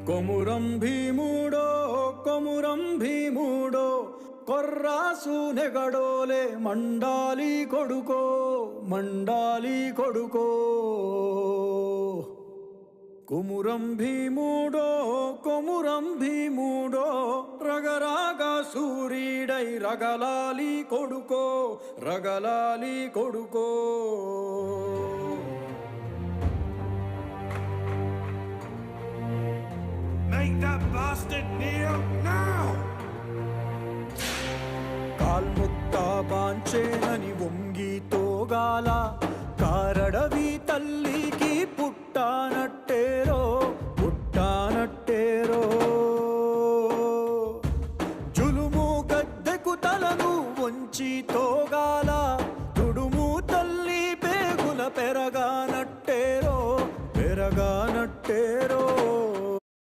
కొమురం భీముడో కొమురం భీముడో కొర్రాసు నెగడోలే మండాలి కొడుకో మండాలి కొడుకో కొమురం భీముడో కొమురం భీముడో రగరాగా సూరీడై రగలాలి కొడుకో రగలాలి కొడుకో Make that bastard kneel now! కాల్ముక్తా బాంచేనని వంగి తోగాల కారడవి తల్లికి పుట్టానట్టు